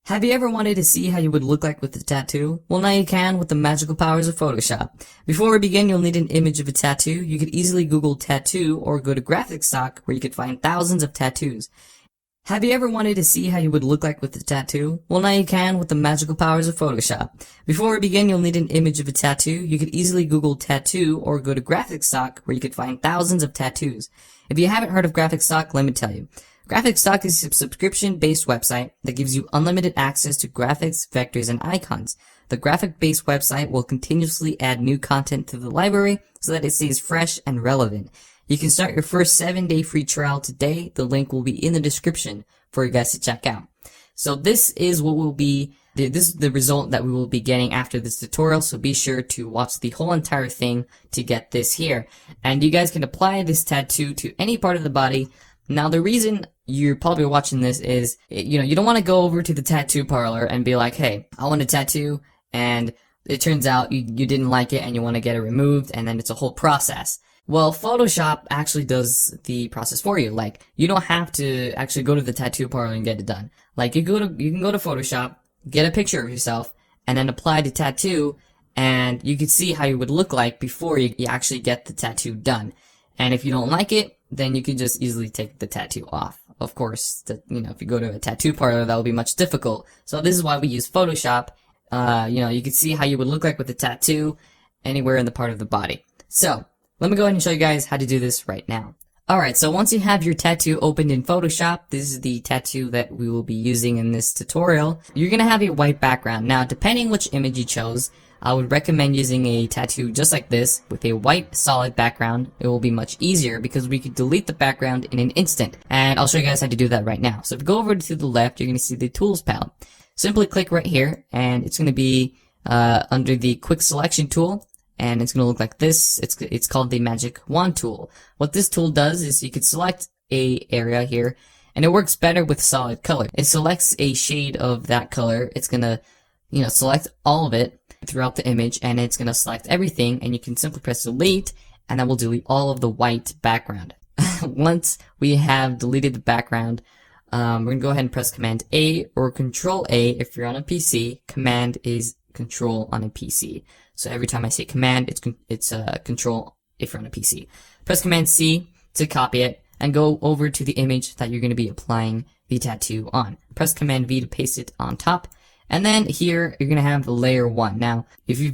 Have you ever wanted to see how you would look like with a tattoo? Well, now you can with the magical powers of Photoshop. Before we begin, you'll need an image of a tattoo. You could easily Google tattoo or go to graphic stock where you could find thousands of tattoos. Have you ever wanted to see how you would look like with a tattoo? Well, now you can with the magical powers of Photoshop. Before we begin, you'll need an image of a tattoo. You could easily Google tattoo or go to graphic stock where you could find thousands of tattoos. If you haven't heard of graphic stock, let me tell you. Graphic stock is a subscription-based website that gives you unlimited access to graphics, vectors, and icons. The graphic-based website will continuously add new content to the library so that it stays fresh and relevant. You can start your first 7-day free trial today. The link will be in the description for you guys to check out. So this is the result that we will be getting after this tutorial, so be sure to watch the whole entire thing to get this here. And you guys can apply this tattoo to any part of the body. Now, the reason you're probably watching this is, you don't want to go over to the tattoo parlor and be like, hey, I want a tattoo, and it turns out you didn't like it and you want to get it removed, and then it's a whole process. Well, Photoshop actually does the process for you. Like, you don't have to actually go to the tattoo parlor and get it done. Like, you can go to Photoshop, get a picture of yourself, and then apply the tattoo, and you can see how you would look like before you actually get the tattoo done. And if you don't like it, then you can just easily take the tattoo off. Of course, if you go to a tattoo parlor, that will be much difficult. So this is why we use Photoshop. You can see how you would look like with a tattoo anywhere in the part of the body. So, let me go ahead and show you guys how to do this right now. Alright, so once you have your tattoo opened in Photoshop, this is the tattoo that we will be using in this tutorial. You're gonna have a white background. Now, depending which image you chose, I would recommend using a tattoo just like this with a white solid background. It will be much easier because we could delete the background in an instant. And I'll show you guys how to do that right now. So if you go over to the left, you're gonna see the tools palette. Simply click right here, and it's gonna be under the quick selection tool. And it's going to look like this. It's called the magic wand tool. What this tool does is you could select a area here, and it works better with solid color. It selects a shade of that color. It's going to, select all of it throughout the image, and it's going to select everything, and you can simply press delete, and that will delete all of the white background. Once we have deleted the background, we're going to go ahead and press Command A or Control A if you're on a PC. Command is Control on a PC. So every time I say command, it's control if you're on a PC. Press Command C to copy it and go over to the image that you're going to be applying the tattoo on. Press Command V to paste it on top. And then here, you're going to have layer 1. Now, if you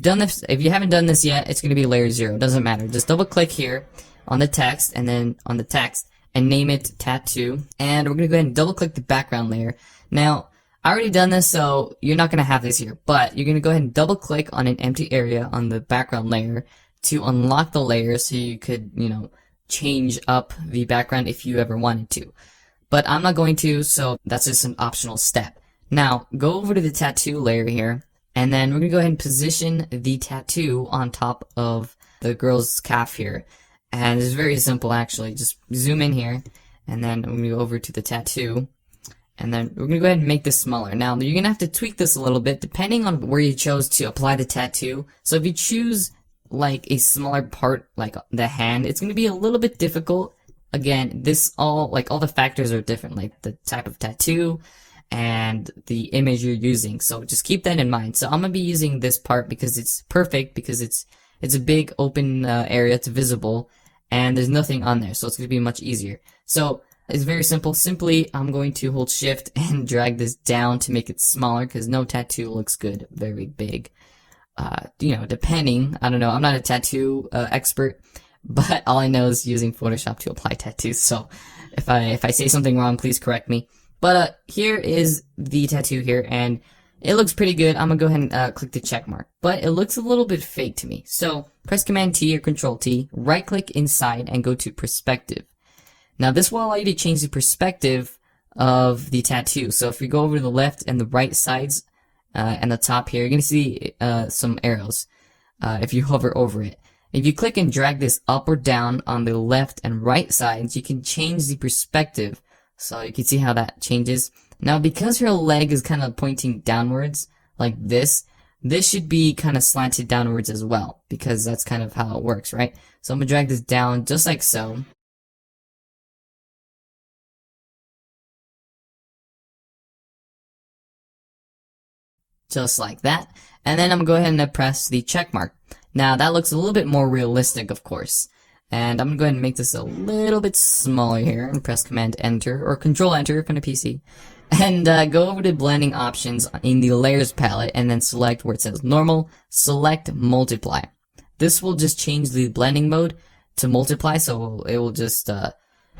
haven't done this yet, it's going to be layer 0. Doesn't matter. Just double click here on the text and then on the text and name it tattoo. And we're going to go ahead and double click the background layer. Now, I already done this, so you're not going to have this here, but you're going to go ahead and double click on an empty area on the background layer to unlock the layer so you could, change up the background if you ever wanted to. But I'm not going to, so that's just an optional step. Now, go over to the tattoo layer here, and then we're going to go ahead and position the tattoo on top of the girl's calf here. And it's very simple, actually. Just zoom in here, and then we're going to go over to the tattoo. And then we're going to go ahead and make this smaller. Now, you're going to have to tweak this a little bit depending on where you chose to apply the tattoo. So if you choose like a smaller part, like the hand, it's going to be a little bit difficult. Again, all the factors are different, like the type of tattoo and the image you're using. So just keep that in mind. So I'm going to be using this part because it's perfect, because it's a big open area, it's visible, and there's nothing on there. So it's going to be much easier. So it's very simple. Simply, I'm going to hold shift and drag this down to make it smaller because no tattoo looks good very big. Depending, I don't know, I'm not a tattoo expert, but all I know is using Photoshop to apply tattoos. So if I say something wrong, please correct me. But here is the tattoo here, and it looks pretty good. I'm gonna go ahead and click the check mark, but it looks a little bit fake to me. So press Command T or Control T, right click inside, and go to Perspective. Now, this will allow you to change the perspective of the tattoo. So if you go over to the left and the right sides and the top here, you're going to see some arrows if you hover over it. If you click and drag this up or down on the left and right sides, you can change the perspective. So you can see how that changes. Now, because her leg is kind of pointing downwards like this should be kind of slanted downwards as well, because that's kind of how it works, right? So I'm going to drag this down just like so. just like that. And then I'm gonna go ahead and press the check mark. Now that looks a little bit more realistic, of course. And I'm gonna go ahead and make this a little bit smaller here and press Command Enter or Control Enter if on a PC. And go over to blending options in the layers palette and then select where it says normal, select multiply. This will just change the blending mode to multiply, so it will just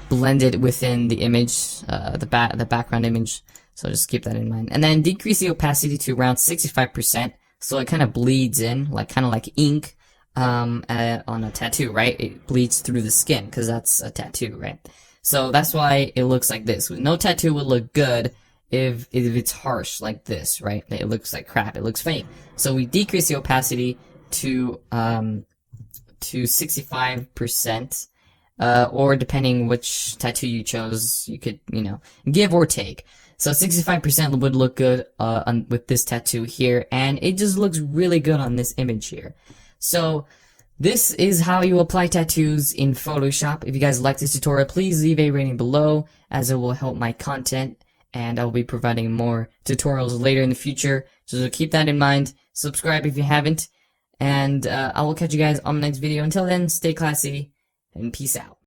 blend it within the image, the background image. So just keep that in mind. And then decrease the opacity to around 65%, so it kind of bleeds in, kind of like ink on a tattoo, right? It bleeds through the skin because that's a tattoo, right? So that's why it looks like this. No tattoo would look good if it's harsh like this, right? It looks like crap. It looks fake. So we decrease the opacity to 65%, or depending which tattoo you chose, you could, give or take. So 65% would look good with this tattoo here, and it just looks really good on this image here. So this is how you apply tattoos in Photoshop. If you guys like this tutorial, please leave a rating below, as it will help my content, and I will be providing more tutorials later in the future. So keep that in mind. Subscribe if you haven't, and I will catch you guys on the next video. Until then, stay classy, and peace out.